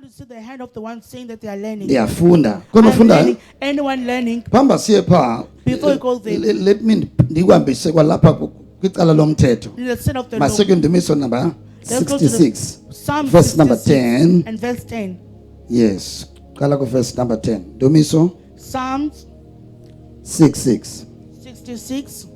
want to see the hand of the one saying that they are learning. Ndiyafunda. I'm Khona ufunda? learning. Anyone learning? Phamba siye pha. Before you go there. Let me ndikuhambise kwalapha kwicala lomthetho. In the sin of the law. Maseke Ndumiso number Let's go to the 66. Psalm Verse number 66 10. and verse 10. Yes. Qala ku verse number 10. Ndumiso Psalms 66. 66,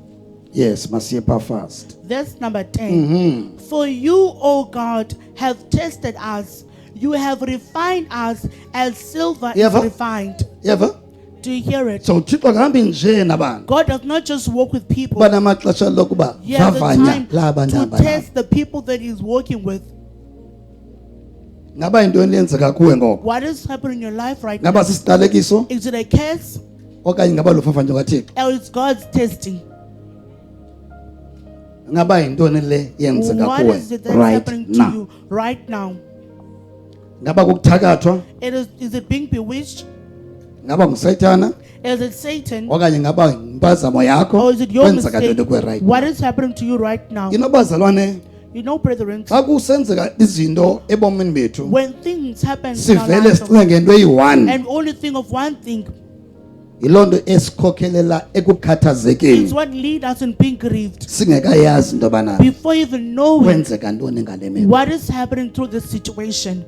Yes, masiye pha fast. verse number 10. For you, O God, have tested us. You have refined us as silver is Yeva? refined. Yeva? Do you hear it? So uThixo akahambi nje nabantu. God does not just walk with people. Banamaxesha lokuba He has the vavanya time laba to ndaba. test the people that he's working with. Ngaba into eyenzeka kuwe ngoku. What is happening in your life right now? Ngaba sisiqalekiso Is it a curse okanye ngaba lufafanyo kaThixo. or is God's testing? Ngaba yintoni le yenzeka What kuwe is it that's right happening to now. you right now? Ngaba kukuthakathwa, Is it being bewitched? ngaba ngusayithana Is it Satan? okanye ngaba impazamo yakho Or is it your kwenzeka mistake? ntoni kuwe right now. What is happening to you right now? Inobazalwane You know, brethren, xa kusenzeka izinto ebomini bethu when things happen in our sivele lives sicinge ngento eyi-1 and only think of one thing, yiloo nto esikhokhelela ekukhathazekeni it's what leads us in being grieved. singekayazi into yobana Before even knowing kwenzeka ntoni ngale meko. what is happening through this situation,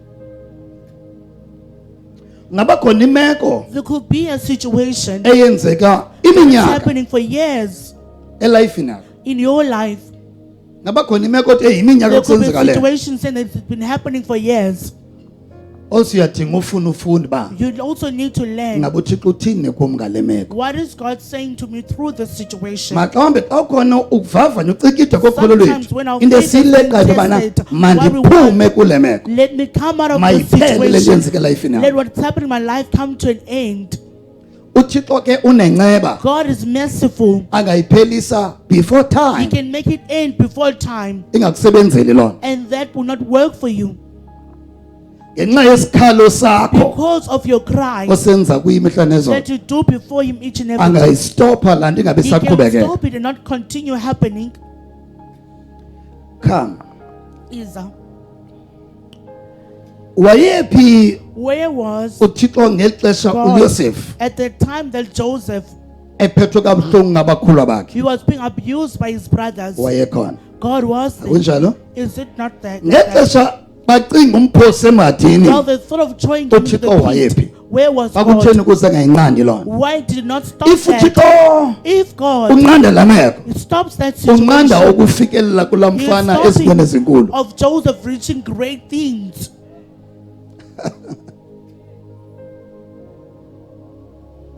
Ngaba khona imeko there could be a situation eyenzeka that's iminyaka happening for years elayifini yakho. in your life. Ngaba khona imeko othi eyiminyaka There could be kusenzeka le. situations saying that it's been happening for years. Also uyadinga ufunda uba You also need to learn, ngaba uThixo uthini kum ngale meko. what is God saying to me through this situation? Mhlawumbe xa ukhona ukuvavanya ucikida kokholo Sometimes lwethu when our into faith has been esiyileqayo into yobana tested, mandiphume kule meko, Let me come out of this mayiphele le nto situation. yenzeka elayifini Let yakho. what's happening in my life come to an end. uThixo ke unenceba God is merciful. angayiphelisa before He time can make it end before time, ingakusebenzeli loo nto and that will not work for you ngenxa yesikhalo sakho because of your cry osenza kuyimihla nezolo. that you do before Him each and every day. Angayistopha laa nto ingabe He can isaqhubekeka. stop it and not continue happening. Come. Isa, Wayephi where was uThixo ngeli xesha God uYosef at the time that Joseph, ephethwe kabuhlungu ngabakhulu bakhe? he was being abused by his brothers? Wayekhona. God was there. Kunjalo? Is it not that? Ngexesha bacinga umphosi emadini, Well, the thought of throwing him into the uThixo wayephi? pit, where was Bakutheni God? ukuze angayinqandi loo nto? Why did it not stop If that? uThixo If God unqanda la meko, stops that unqanda situation, ukufikelela kulaa He is mfana stopping ezintweni ezinkulu. of Joseph reaching great things.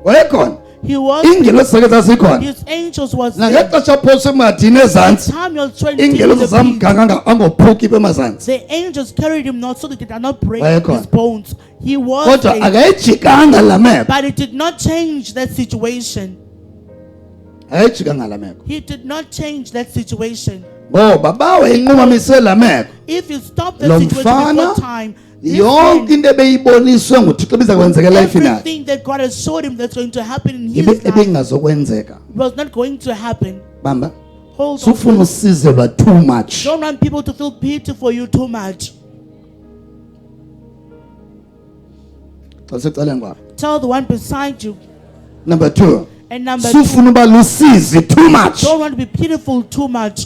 Wayekhona. He was, Iingelosi zakhe zazikhona. his angels was there. Nangexesha phose emadini ezantsi, Samuel trying to take iingelosi the pit. zamganga angophuki emazantsi. The angels carried him not so that they did not break Wayekhona. his bones. He was Kodwa there, akayijikanga la meko. but it did not change that situation. Akayijikanga la meko. He did not change that situation. Ngoba bawe inqumamise la meko. If you stop Lo that situation mfana, before time, this Yonke man, into ebeyiboniswe nguThixo ibiza kwenzeka elifini yakhe everything that God has showed him that's going to happen in his life ibingazokwenzeka. was not going to happen. Bamba. Hold on. Sufuna usizelwa too much. Don't want people to feel pity for you too much. Xa secaleni kwakho. Tell the one beside you. Number 2. And number 2, Sufuna uba lusizi too much. don't want to be pitiful too much.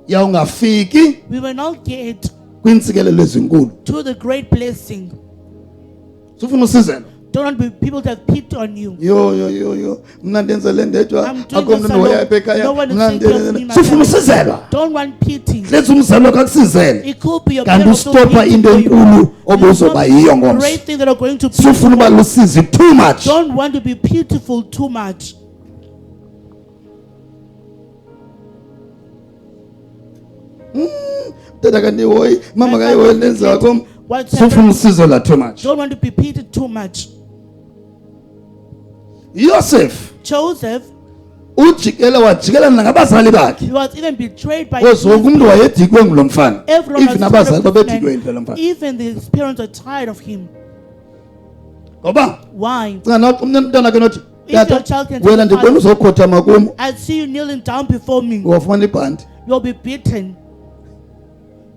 Yawungafiki We will not get kwintsikelelo ezinkulu. to the great blessing. Sufuna usizelwa. Don't want people to have pity on you. Yo. Mna ndenza le ndedwa. I'm doing Akho this mntu alone. ndihoya apha ekhaya. No one is Mna taking care of me, my Sufuna family. usizelwa. Don't want pity. Let's umzalo kakusizele. It could be your Kanti parents who ustopha pity into for you. enkulu There's obuzoba yiyo some ngomso. great thing that are going to Sufuna uba lusizi too much. Don't want to be pitiful too much. Tata kandihoyi, mama kayihoyi lenza kum. What's Sufuna happening? usizo la too much. Don't want to be pitied too much. Joseph Joseph, wajikelana nangabazali bakhe. he was even betrayed by his Because wonke umuntu wayedikwe ngulo mfana. Everyone was Even tired abazali of this babedikwe man. ngulo mfana. Even his parents are tired of him. Ngoba Why? cinga nawe umntwana ke nothi If your tata child can wena ndibona uzokhothama kum I see you kneeling down before me. wafumana ibhanti. You'll be beaten.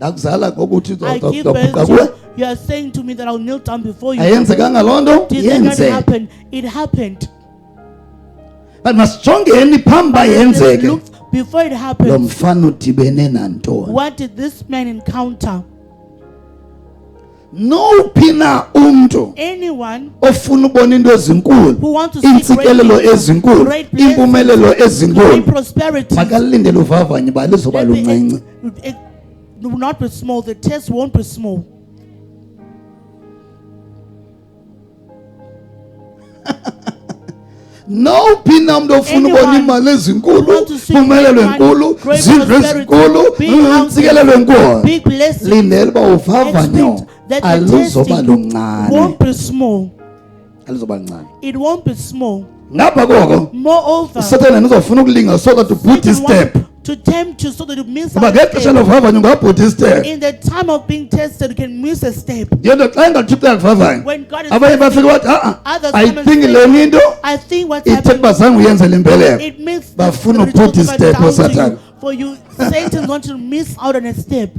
ndakuzala ngokuthi I give birth to you. You are saying to me that I'll kneel down before you. ayenzekanga loo nto Did that not yenzeka happen? It happened. but masijongeni phambi uba Let's yenzeke look before it lo happened. mfana udibene nantoni What did this man encounter? nowuphi na umntu Anyone ofuna ubona into ezinkulu who wants to see iintsikelelo great, ezinkulu great blessings, impumelelo great ezinkulu prosperity, makalindele uvavanyo uba lizoba luncinci it will not be small. The test won't be small. nowuphi na umntu ofuna ubona Anyone imali ezinkulu want to see impumelelo great money, enkulu great zindlu prosperity, ezinkulu big houses, intsikelelo enkulu big blessings, lindele uba uvavanyo expect that the aluzoba testing luncane won't be small. aluzoba luncane It won't be small. ngapha koko Moreover, usathane uzofuna ukulinga so that ubhudi Satan step wants to tempt you so that you miss ngoba out ngexesha a step. lovavanyo ungabhudi step In the time of being tested, you can miss a step. yento xa ingathixo yakuvavanyo When God is abanye bafike bathi Others I come and think say, le nto I think what's ithetha happening, uba zange uyenzele impeleko it means bafuna the result ubhudi of a step down to usathane you. For you, Satan wants to miss out on a step.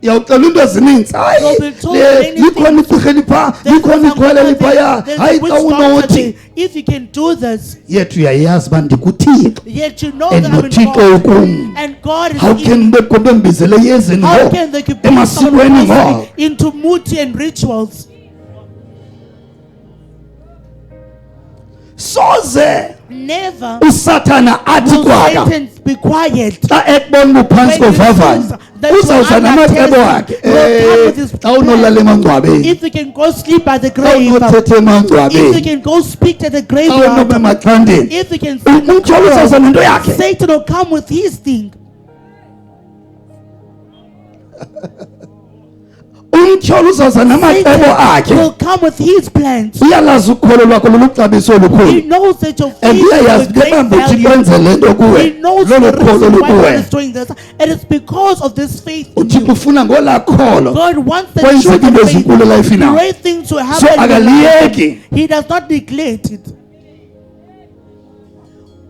yawucela into ezininzi hayi You'll be told le many likhona things. igqirha eliphaa There's likhona some ikhwele doctor eliphaya there, hayi there's xa a witch doctor unothi there. If you can do this, yethu uyayazi uba ndikuthixo yet you know and that I'm in nothixo God, ukum and God is how in can you. ube khona embizele yezeni How ngo can they keep emasikweni ngo someone into muti and rituals? soze Never usathana athi will kwaka Satan be quiet. xa ekubona ubuphantsi When he kovavanyo sees that uzawuza you are namacebo not akhe tested, will come with his xa unolala emangcwabeni If you can go sleep at the xa grave, unothetha if you emangcwabeni can go speak to the xa graveyard, unobe emachandeni if you can sing the umtyholo uzawuza nento choir, yakhe Satan will come with his thing. umtyholo uzawuza namacebo Satan akhe will come with his plans. uyalazi ukholo lwakho luluxabiso He olukhulu knows that your and faith is uyayazi of ke great bambe uthi value. kwenze le nto kuwe He knows lolu the kholo reason why God lukuwe is doing this. And it's because of this faith in uthixo you. ufuna ngolaa kholo God wants the kwenzeke children into of faith, ezinkulu elifini nayo great things to so happen in your akaliyeki life. He does not neglect it.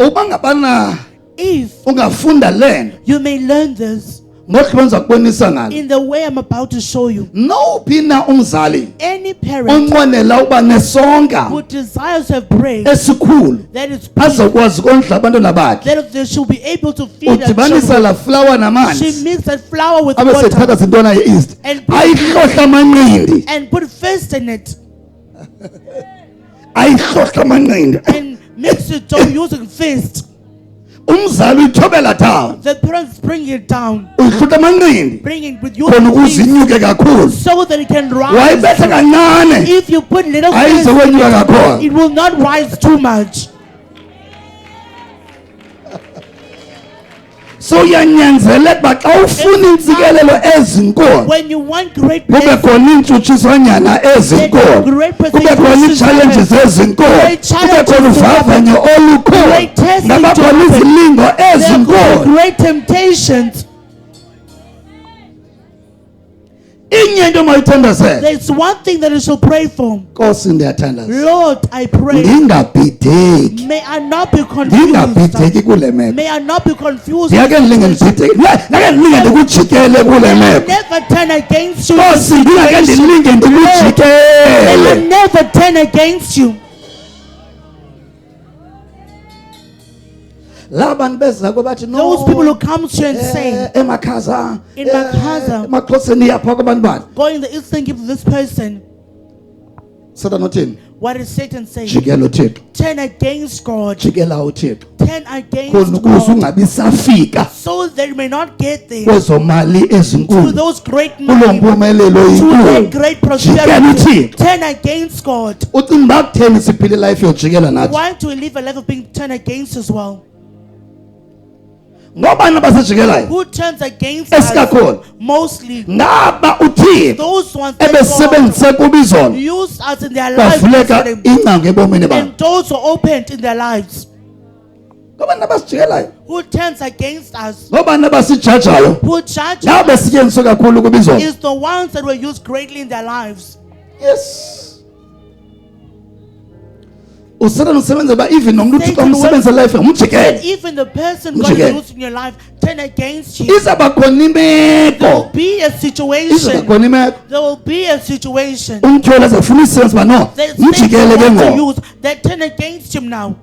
uba ngabana If ungafunda le nto you may learn this ngogqiba ndiza kubonisa ngalo in the way I'm about to show you. nowuphi na umzali Any parent onqwenela uba nesonka who desires to have bread esikhulu that is big, azokwazi kondla abantwana bakhe that they should be able to feed their udibanisa children. la flawa She namanzi mixed that flour with abe sethatha water zintwana ye-east and ayihlohla amanqindi and put fist in it ayihlohla amanqindi and mix it dough using fist. umzali uyithobela thawo The parents bring it down, uyihluta amanqindi bring it with khona using ukuze fist inyuke kakhulu so that it can rise. wayibetha kancane If you put little ayize fist, kwenyuka kakhulu it will not rise too much. so uyanyanzeleka uba xa ufuna iintsikelelo ezinkulu When you want great kube blessings, khona iintshutshiswanyana ezinkulu kube khona ii-challenges ezinkulu kube khona uvavanyo olukhulu ngaba khona izilingo there are ezinkulu great temptations. inye into mayithandazele There's one thing that you should pray for. nkosi ndiyathandaza Lord, I pray, ndingabhideki may I not be confused. ndingabhideki kule meko May I not be confused. ndiyake ndilinge ndibhideki ndake ndilinge ndikujikele kule meko Never turn against you. nkosi ndingake ndilinge May ndikujikele I never turn against you. laba bantu beza kwe bathi no Those people who come to you and say, emakhaza In Makhaza. emaxhoseni iyapha kwabantu bani go in the eastern, give to this person. satani uthini What is Satan saying? jikela uthixo Turn against God. jikela uthixo Turn against khona ukuze God. ungabi safika So that you may not get there. kwezo mali To ezinkulu those great kulo money. mpumelelo To that inkulu great jikela prosperity. uthixo Turn against God. ucinga uba kutheni siphile life yojikela nathi Why do we live a life of being turned against as well? ngobani abasejikelayo Who turns against Esikakhulu. us? Mostly ngaba uthixo those ones that ebesebenzise kubizolo God used us in their lives bavuleka yesterday, ingcango ebomini babo and doors were opened in their lives. ngobani abasijikelayo Who turns against us? ngobani abasijajayo Who judges nabo us besetyenziswe kakhulu kubizolo is the ones that were used greatly in their lives. yes uSatan usebenza ba even nomuntu uthi Satan umsebenza life that umjikele even the person God Umjikele. is using in your life turn against you. izaba khona There will imeko be a izaba situation. khona imeko There will be a situation. umthola azafuna isense ba no That umjikele ke Satan wants to ngoku use that turn against him now.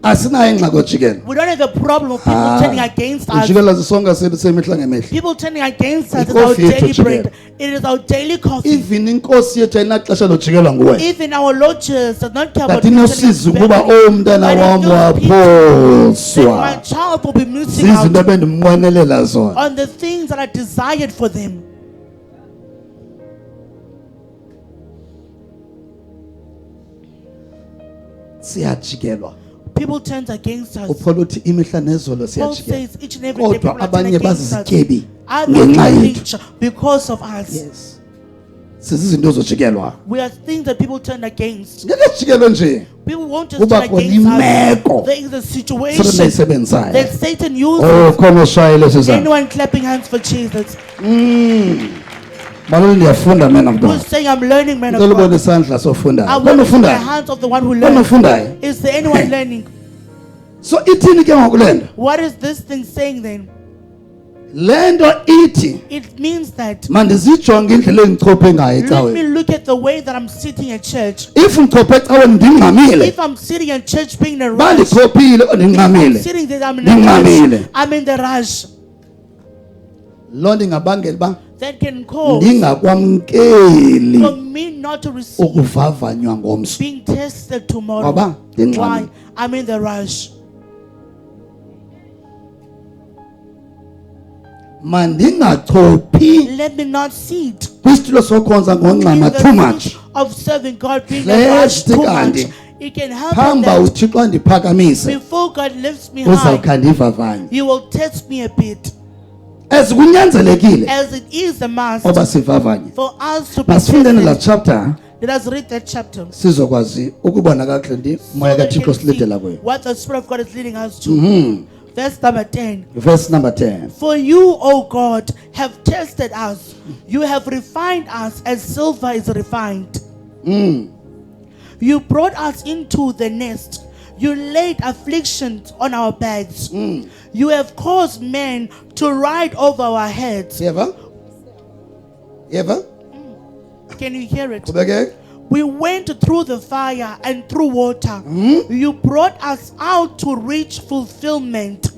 asinayo ingxaki ojikela We don't have a problem of people turning against us. ujikela zisonga semihla ngemihla People turning against us is Ikofi our yethu daily ujikela. bread. It is our daily coffee. even inkosi yethu ayinaxesha lojikelwa nguwe Even our Lord Jesus does not care about but people inosiza turning ukuba against umntana But wam it knows people waphoswa that my child will be missing zizinto out ebendimnqwenelela zona on the things that are desired for them. siyajikelwa People turn against us. uPaul uthi imihla nezolo Paul siyajikelwa says each and every day people kodwa are turning abanye against us. bazizityebi Others ngenxa are yethu rich because of us. yes sizizinto zojikelwa We are things that people turn against. ngeke sijikelwe nje People won't just Kuba turn khona against us. imeko There is a Satan situation ayisebenzayo that Satan uses. oh khona ushayele sizana Anyone clapping hands for Jesus? balole ndiyafunda man of God Who's saying I'm learning, man of ngicela ubone God? isandla I sofundayo want khona to see the ufundayo hands of the one who khona learns. ufundayo Is there anyone learning? so ithini ke ngoku le nto What is this thing saying then? le nto ithi It means that mandizijonge indlela endichophe ngayo let me ecaweni look at the way that I'm sitting at church. if ndichophe ecaweni ndingxamile If I'm sitting at church being in a rush, bandichophile I'm ndingxamile sitting there, I'm in a Ndingxamile. rush. I'm in the rush. loo nto ingabangela uba That can cause ndingakwamkeli for me not to receive ukuvavanywa ngomso being tested tomorrow. Ngoba ndingxamile. Why? I'm in the rush. mandingachophi Let me not sit kwisitulo sokhonza in ngongxama the too much seat of serving God being Hle a rush too kanti much. It can happen phamba that uthixo andiphakamise before God lifts me high, uzawukha ndivavanye He will test me a bit. as kunyanzelekile As it is a must oba sivavanye for us to be masifundeni la tested. chapter Let us read that chapter. sizokwazi ukubona kakuhle ndi So moya that we kathixo can see silidela kuyo what the Spirit of God is leading us to. Verse number 10. verse number 10 For you, O God, have tested us. You have refined us as silver is refined. You brought us into the nest. You laid afflictions on our backs. You have caused men to ride over our heads. yeva yeva Can you hear it? qhubekeke We went through the fire and through water. You brought us out to reach fulfillment.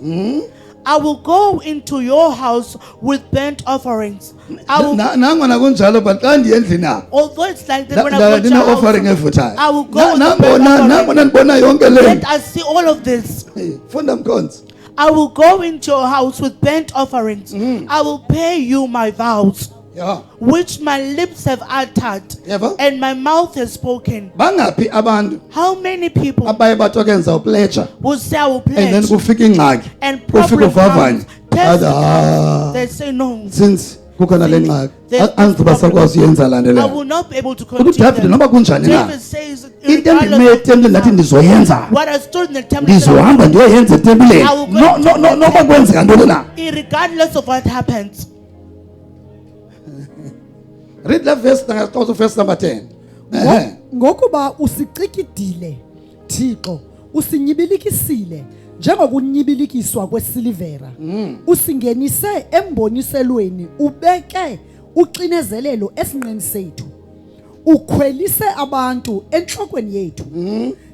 I will go into your house with burnt offerings. I will, nangona kunjalo but xa ndiye endlini apho although it's like that when I go to your ndine-offering house, evuthayo I will go with the burnt nangona offering. ndibona yonke le Let us see all of this. funda mkhonzi I will go into your house with burnt offerings. I will pay you my vows, ya which my lips have uttered, yeva and my mouth has spoken. bangaphi abantu How many people abaye batokenza upleasure will say I will and then pledge kufika ingxaki and kufika problem uvavanye comes, test athi they say no. since kukhona le ngxaki There's andiziba this problem. sakwazi uyenza I landelayo will not be able to kuba continue. uDavid noba kunjani na David says, into endime regardless etempileni ndathi of ndizoyenza what I stood in the temple, ndizohamba ndiyoyenza etempileni I will go to the noba kwenzeka ntoni na regardless of what happens. read that verse also verse number 10 Ehe. ngokuba usicikidile Thixo usinyibilikisile njengokunyibilikiswa kwesilivera usingenise emboniselweni ubeke uxinezelelo esinqeni sethu ukhwelise abantu enhlokweni yethu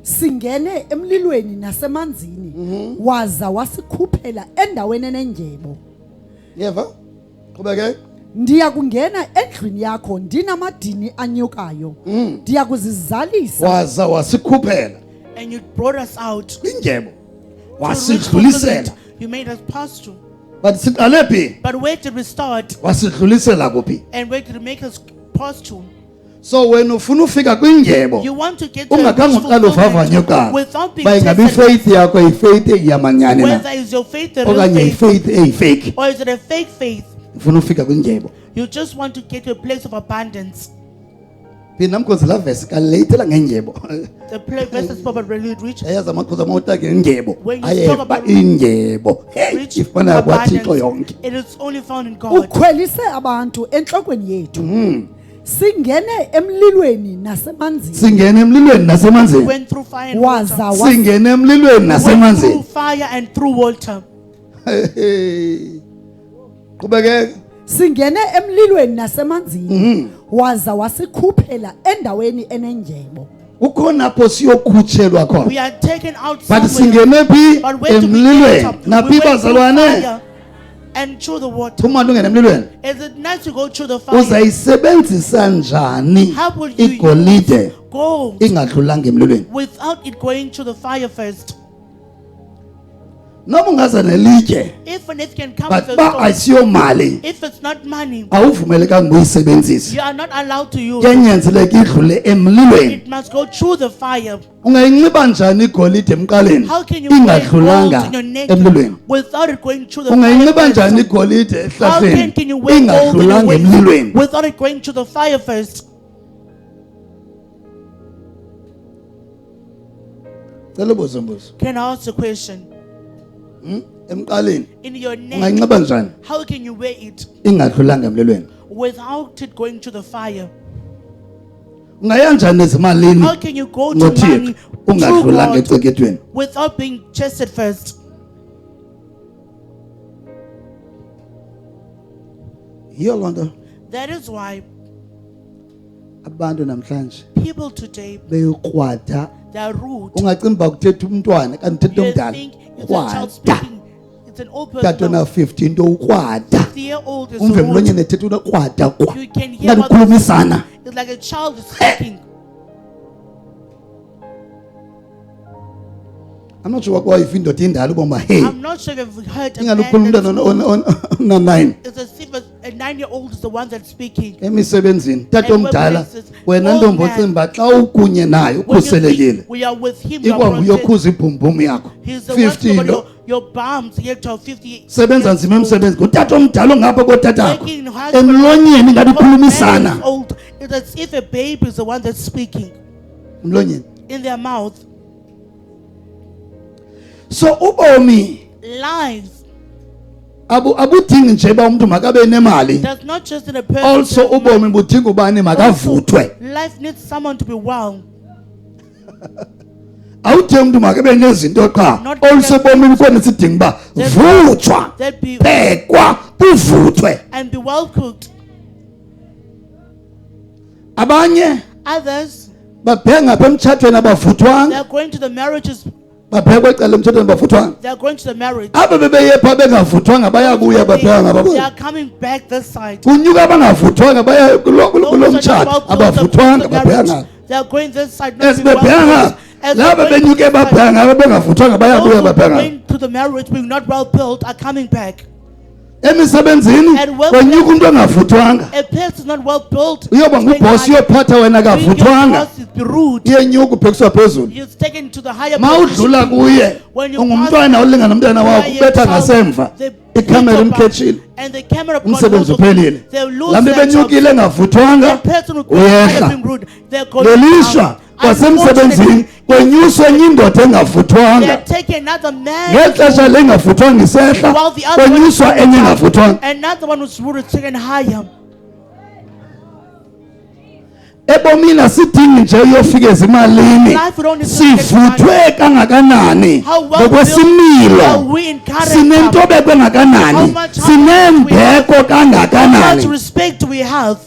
singene emlilweni nasemanzini waza wasikhuphela endaweni enendyebo yeva qhubeke ndiya kungena endlwini yakho ndinamadini anyukayo ndiya kuzizalisa waza wasikhuphela And you brought us out to indyebo reach wasidlulisela fulfillment. You made us pass through. but siqale phi But where did we start? wasidlulisela kuphi And where did it make us pass through? so wena ufuna ufika kwindyebo You want to get to a ungakhange reach uqale uvavanye fulfillment kuqala without being uba ingabe tested. ifaith yakho yifaith eyamanyani na Whether is your faith a real okanye faith yifaith eyifake or is it a fake faith? ufuna ufika kwindyebo You just want to get to a place of abundance. phinda mkhonzi la vesi kaleyithela ngendyebo The verse is probably rich. eyazi amaqhoza amawutake indyebo When you ayeba talk about indyebo hey Rich ifana yakwathixo abundance, yonke it is only found in God. ukhwelise abantu enhlokweni yethu singene emlilweni nasemanzini singene emlilweni nasemanzini went through fire and waza water. singene emlilweni Went through nasemanzini fire and through water. qhubekeke singene emlilweni nasemanzini waza wasikhuphela endaweni enenjebo ukhona apho siyokhutshelwa khona We are taken out but somewhere. singene phi But where do we emlilweni enter? We naphi went through bazalwane fire and through the water. uma ungene emlilweni Is it nice to go through the fire? uzayisebenzisa njani How will you igolide use gold ingadlulanga emlilweni without it going through the fire first? noma ungaza nelitye Even if it can come but with ba a stone, ayisiyomali if it's not money, awuvumelekanga uyisebenzise you are not allowed to use it. kuyanyanzeleka idlule emlilweni It must go through the fire. ungayinxiba njani igolide emqaleni How can you wear gold ingadlulanga in your neck emlilweni without it going through the fire ungayinxiba njani first? igolide How can ehlahleni you wear gold in your ingadlulanga waist emlilweni without it going through the fire first? cela ubuze mbuzo Can I ask a question? emqaleni In your neck, ungayinxiba njani how can you wear it ingadlulanga emlilweni without it going to the fire? ungaya njani ezimalini How can you go to ngothixo money through ungadlulanga God ecekethweni without being tested first? yiyo loo nto That is why abantu namhlanje people today, beyokrwada they are rude. ungacimba uba kuthetha umntwana kanti uthetha You omdala think it's a child krwada speaking. It's an old tata person. ona 15 nto ukrwada 50-year-old is umve rude. mlonyeni ethetha ukrwada kwa You can hear what ngalikhulumisana it's like a child is speaking. I'm not sure kwayifa indoda indala uboma hey I'm not sure if you've heard a man ingalukhuluma that's umntwana old. ona-9 It's as if a 9-year-old is the one that's speaking. emisebenzini tata And omdala workplaces, wena old ntombi man. ocimba xa ukunye naye When you ukhuselekile think we are with him, you are ikwanguye protected. okhuza ibhumbhum yakho He's the one 50 for nto your bumps here till 50. sebenza years nzima old. emsebenzi ngutata omdala ongapha kotatakho Working hard for emlonyeni the ngalikhulumisana man is old. It's as if a baby is the one that's speaking emlonyeni in their mouth. so ubomi Life abudingi nje ba umuntu makabe nemali does not just in a person. also to have ubomi money. budinga ubani makavuthwe Life needs someone to be well. awuthe umuntu makabe nezinto qha Not also because- bomini kona sidinga ba vuthwa That be phekwa kuvuthwe and be well cooked. abanye Others, babheka ngapha emtshathweni they abavuthwanga are going to the marriages. babheka ecala emtshathweni abavuthwanga They are going to the marriage. aba bebeye pha bengavuthwanga bayabuya babheka They ngababo are coming back this side. kunyuka abangavuthwanga baya kulo Those are mtshato about those abavuthwanga of the babheka marriage. ngabo They are going this side. Not being esibebheka well ngabo built. As laba they're going benyuke this side, babheka ngabo bengavuthwanga those bayabuya who babheka are ngabo going to the marriage being not well built are coming back. emisebenzini And work- kwenyuka umuntu ongavuthwanga A person is not well built. uyoba It's going ngubhosi higher. uyophatha wena Being your kavuthwanga boss is be rude. iyenyuka ubhekiswa phezulu You're taken to the higher ma udlula position. kuye When you ungumntwana pass- olingana nomntwana wakho Why ubetha a child, ngasemva they ikamera beat up imkhethile and the camera umsebenzi uphelile they lose lambe their job. benyukile engavuthwanga The person who goes higher uyehla being rude, they're going ngelishwa down. kwasemsebenzini Unfortunately, kwenyuswa enye indoda they engavuthwanga are taking another man ngexesha lengavuthwanga isehla while the other one is kwenyuswa going enye down. engavuthwanga Another one who's rude is taken higher. ebomini asidingi nje uyofika ezimalini Life we don't need to get sivuthwe kangakanani How well ngokwesimilo are we in character? sinentobeko How engakanani much sinembeko How much kangakanani respect do we have?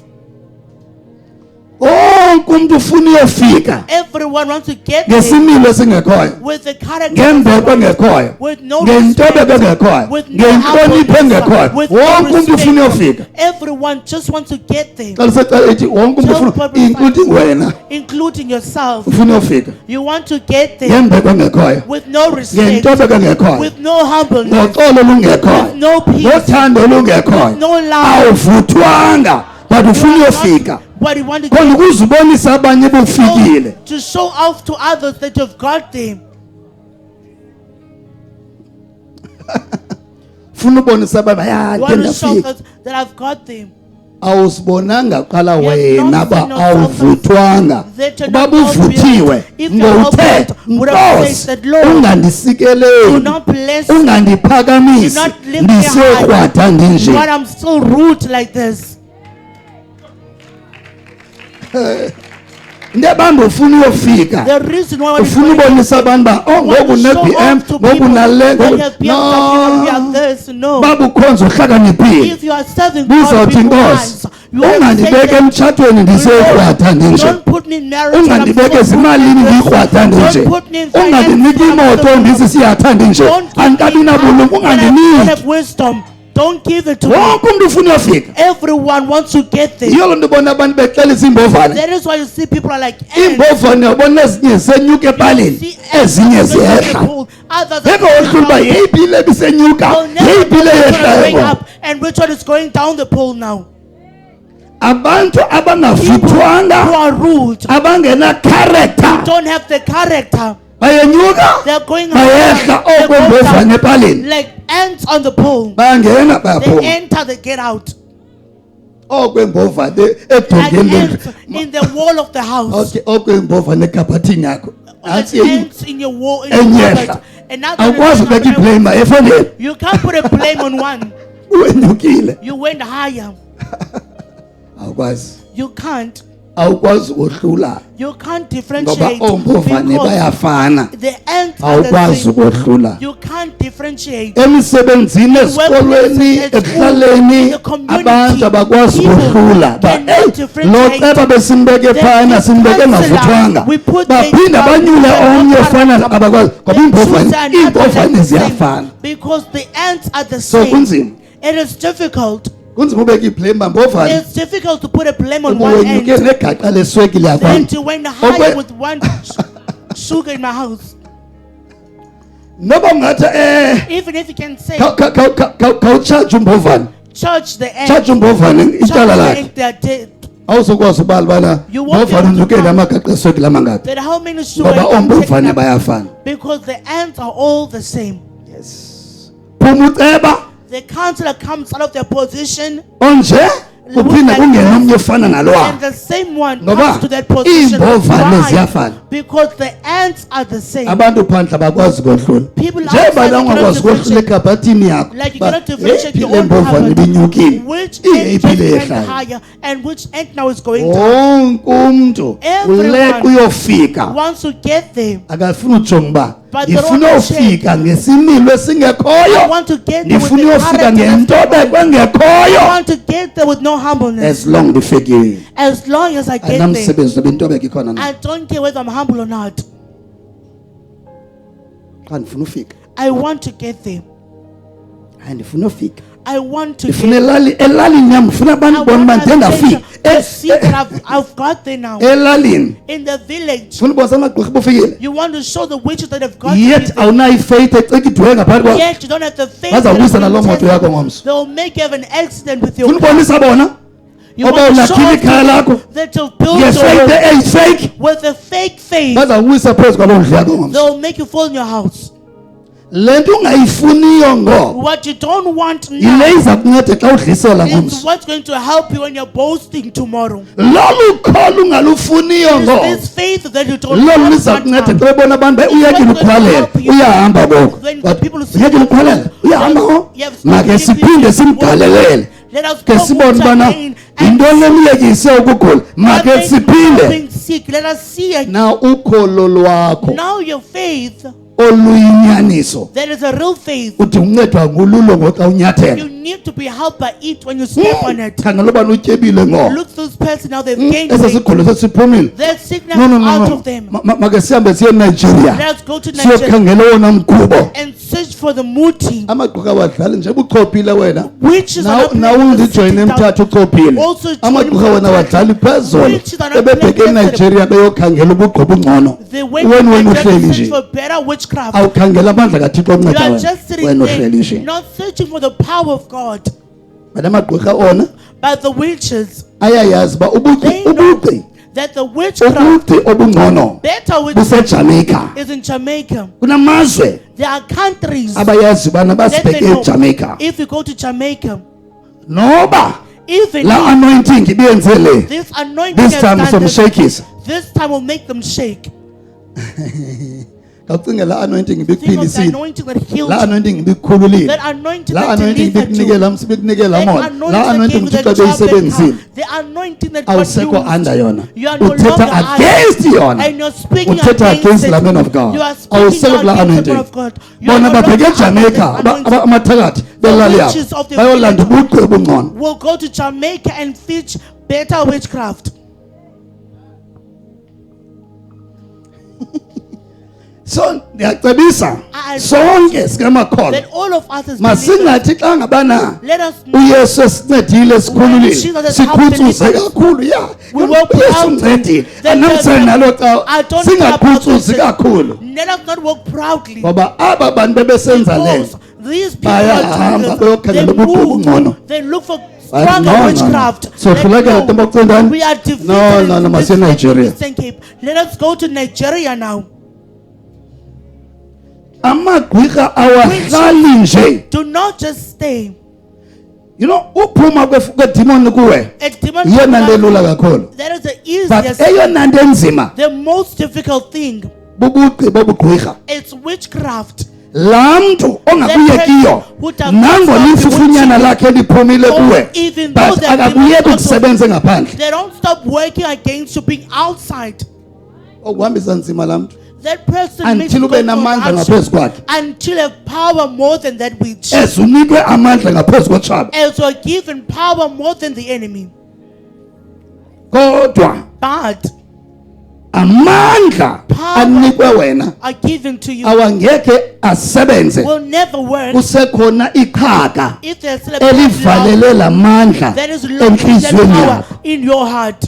wonke umuntu ufuna uyofika Everyone wants to get there ngesimilo esingekhoyo with the character, ngembeko engekhoyo with no ngentobeko respect, engekhoyo with no ngentlonipho engekhoyo humbleness, with no wonke umuntu ufuna uyofika respect. Everyone just wants to get there, xa lisecala ethi wonke umuntu Tell ufuna people including wena including yourself. ufuna uyofika You want to get there ngembeko engekhoyo with no respect, ngentobeko engekhoyo with no humbleness, ngoxolo olungekhoyo with no peace, ngothando olungekhoyo no love. awuvuthwanga but ufuna uyofika But you want to khona get ukuze ubonise abanye bufikile to show off to others that you've got them. funa ubonise abanye You ke want to show ndafika others that I've got them. awusibonanga qala You have wena not ba seen yourself awuvuthwanga that you're uba not well buvuthiwe built. If you're well ngowuthe built, would have nkosi said that, Lord, do ungandisikeleli not bless me. ungandiphakamisi Do not lift me ndisekrwada ndinje But I'm still rude like this. ndebamba ufuna uyofika The reason why ufuna ubonisa abantu ba oh ngoku ne-BM ngoku nale no. baba ukhonza uhlakaniphile If you are serving Buzothi God, Nkosi ungandibeke emtshatweni ndisekrwatha ndinje don't put me in marriage. and I'm ungandibeke so ezimalini ndiyikrwatha ndinje Don't put me in ungandiniki finance. imoto ndisi siyathanda ndinje Don't give me andikabi nabulungu when I don't ungandiniki have wisdom. Don't give it to me. wonke umntu ufuna uyofika Everyone wants to get there. yiyo loo nto ubona abantu bexelisa iimbovane That is why you see people are like ants. iimbovane ubona ezinye zisenyuka epalini See ants ezinye on the ziyehla pool. Others are ngeke wohlula uba yeyiphi le ibisenyuka You'll never yeyiphi know le which one is going yehlayo up and which one is going down the pool now. abantu People who abangavuthwanga are rude abangenakharektha don't have the character. bayenyuka They're going bayehla around, they go okweembovane down epalini like ants on the pole. bayangena They bayaphuma enter, they get out. okweembovane Like edongeni ants in the wall of the house. okay okweembovane ekhabhathini yakho Like nantsi enye ants in your wall. In your enyehla cupboard. Another one is awukwazi going ubeka up. iblame efondeni You can't put a blame on one. uwenyukile You went higher. awukwazi You can't. awukwazi ukohlula You can't ngoba differentiate oombovane because bayafana the ants are the awukwazi same. ukohlula You can't differentiate. emisebenzini ezikolweni ekuhlaleni abantu abakwazi ukohlula lo ceba besimbeke phana simbeke ngavuthwanga baphinde banyule omnye ofana abakwazi ngoba iimbovane ziyafana Because the ants are the so same. kunzima It is difficult. kunzima ubeka iblame bambovane It's difficult to put a blame on uba one wenyuke end. negaqa leswekile Then yakwam to went higher Okay. with one sugar in my house. noba ungathi Even if you can say, khawutshaje umbovane church the ants. tshaje umbovane Church ityala the lakhe ants, they are dead. awuzokwazi ubala ubana You won't be mbovane able to unyuke count. namagaqa eswekile amangaphi Then how many sugar ngoba I'm taking ombovane up? bayafana Because the ants are all the same. phuma uceba The counselor comes out of their position onje kuphinda kungena omnye ofana nalowa and the same one Ngoba comes to that position. iimbovane Why? ziyafana. Because the ants are the same. abantu phandle abakwazi kohlula People njengoba outside la ungakwazi cannot kohlula ekhabhathini yakho Like you ba, cannot differentiate your le own mbovane habit. ibinyukile Which ant iyeyiphi just le went yehlayo higher and which ant now is going down. wonke umntu Everyone uleqa uyofika Wants to get there. akafuna ujonga uba But they ndifuna don't uyofika ngesimilo I esingekhoyo want to get there with ndifuna the uyofika character that's ngentobeko I engekhoyo want to get there with no humbleness. as long ndifikile As long as I get there. anamsebenzi noba intobeko ikhona na I don't care whether I'm humble or not. xa ndifuna ufika I want to get there. hayi ndifuna ufika I want to ndifuna get elalini yam ndifuna I abantu bona uba want ndithe to ndafika see that I've got there now. elalini In the village, ndifuna ubonisa amagqirha ubufikile you want to show the witches that have got to yet be there. awunayo ifeyith ecikidwe ngaphakathi kwakho Yet you don't have the faith. bazawuyisa that naloo will moto test yakho you. ngomso They'll make you have an accident with your ndifuna car. ubonisa bona You oba want to show ulakhile off to ikhaya them lakho that you've built ngefeyith your home eyifake with a fake faith. bazawuyisa phezu kwaloo ndlu yakho ngomso They'll make you fall in your house. le nto ungayifuniyo ngoku What you don't want yile now iza kunceda xa udlisela is ngomso what's going to help you when you're boasting tomorrow. lolu kholo ungalufuniyo It's ngoku this faith that you don't lolu want liza right kunceda now. xa bebona abantu uyekile ukhwalela uyahamba ngoku When people see uyekile ukhwalela uyahamba ngoku you have make stopped siphinde living simgalelele Let us ke go sibone once ubana again and yintoni lemiyekise ukugula make What makes you siphinde being sick. Let us see it. na ukholo lwakho Now your faith, oluyinyaniso that is a real faith. uthi uncedwa ngululo ngoxa You unyathela need to be helped by it when you step on it. khangela ubana utyebile ngoku Look at those person now they've gained ese weight. sigulo sesiphumile That sickness no no is out no, no. of them. Make sihambe siye enigeria Let's go to Nigeria siyokhangela owona mgubo and search for the muti. amagqoka awadlali nje uchophile wena Witches are not nawe playing the undijoyine sitting down. emthatha uchophile Also join amagqoka wena Mthatha. wadlali phezulu Witches are not ebebheke playing enigeria beyokhangela ubugqobo ungcono They went wena to wena Nigeria uhleli to search nje for better witchcraft. awukhangela amandla kathixo You onceda are wena just sitting wena uhleli there, nje not searching for the power of God. bala amagqirha ona But the witches, ayayazi uba they know ubuqi that the witchcraft, ubuqi obungcono better witchcraft, busejamaica is in Jamaica. kunamazwe There are countries abayazi ubana that they basibheke know. ejamaica If you go to Jamaica, noba even la if anointing ibiyenze le this anointing this has time done this, somshakisa this time will make them shake. Kawucinge la anointing Think of the ibikuphilisile. anointing that healed La you. anointing ibikukhululile. That anointing La that anointing delivered you. ibikunikela umsibikunike la That moto. La anointing that anointing gave you uThixo the job that beyisebenzile. come. The anointing that got Awusekho under used. yona. You are no Uthetha longer under. against yona. And you're speaking Uthetha against it. la man of God. You are speaking Awusekho kula against the man anointing. of God. You are Bona no babheke longer under eJamaica the anointing. amathakathi belali witches apho. of the Bayolanda village ubuqu obungcono. will go to Jamaica and teach better witchcraft. So ndiyacebisa I- sonke sikamakholwa That all of us as believers, masingathi xa ngabana let us know uyesu esincedile sikhululile Jesus has sikhuthuze helped the kakhulu ya We walk uyesu proud. uncedile Then anamsele the- nalo I xa don't care about singakhuthuzi this. kakhulu let us not walk proudly. ngoba aba bantu bebesenza le Because these people Bayahamba are bayokhangela doing this. ubuqu obungcono. They look for Bathi, stronger no, no, no. witchcraft. So Let hlulekela go. Ntombo Kucendane? We are defeated No, no, no, in masiye this Nigeria. Eastern Cape. Let us go to Nigeria now. amagqwirha awahlali nje Do not just stay. you know uphuma kwedimoni kuwe A demon iyona nto elula comes out. kakhulu That is the but easiest. eyona nto enzima The most difficult thing. bubugqi bobugqwirha It's witchcraft. laa mntu ongakuyekiyo nangona imfufunyana lakhe liphumile kuwe Even though but the akakuyeki demons ukusebenze ngaphandle They don't stop working against you being outside. okuhambisa nzima laa mntu That person Until makes ube God namandla action ngaphezu kwakhe. until have power more than that witch. as unikwe amandla ngaphezu kotshaba As you are given power more than the enemy. kodwa But amandla Power. anikwe wena are given to you awangeke asebenze will never work kusekhona iqhaga if there's still a bad elivalele la mandla that is locking that enhliziyweni power yakho in your heart.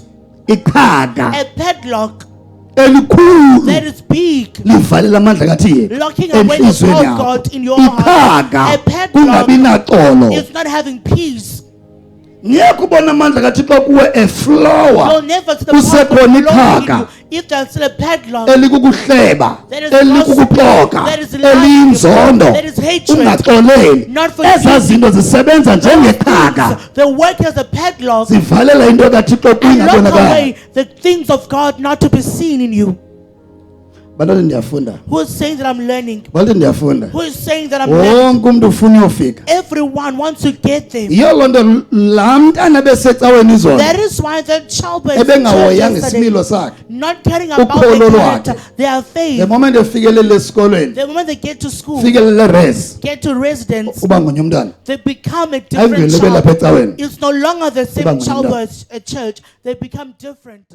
iqhaga A padlock elikhulu that is big, livalela amandla kathi locking away the enhliziyweni power of yakho God in your heart. iqhaga A padlock kungabi naxolo is not having peace. ngiyeke ubona amandla kathixo kuwe eflowa You'll never see the power of kusekhona God flowing in iqhaga you if there's still a padlock. elikukuhleba That is elikukuxoka that is lying, eliyinzondo that is hatred, ungaxoleli not forgiving. ezaa zinto zisebenza njengeqhaga The work as a padlock zivalela into kathixo and lock kuyingabonakala away the things of God not to be seen in you. bantwana ndiyafunda Who is saying that I'm learning? bathi ndiyafunda Who is saying that I'm learning? wonke umntu ufuna uyofika Everyone wants to get there. yiyo loo nto laa mntana besecaweni izolo That is why the child was ebengahoyanga isimilo sakhe not caring about Ukholo their lwakhe. character, their the faith. moment efikelele esikolweni The moment they get to school, fikelele res get to residence, uba ngonye umntana they become a different ayivele lapha child. ecaweni It's no longer the Uba same child ngumntana. as a church. They become different.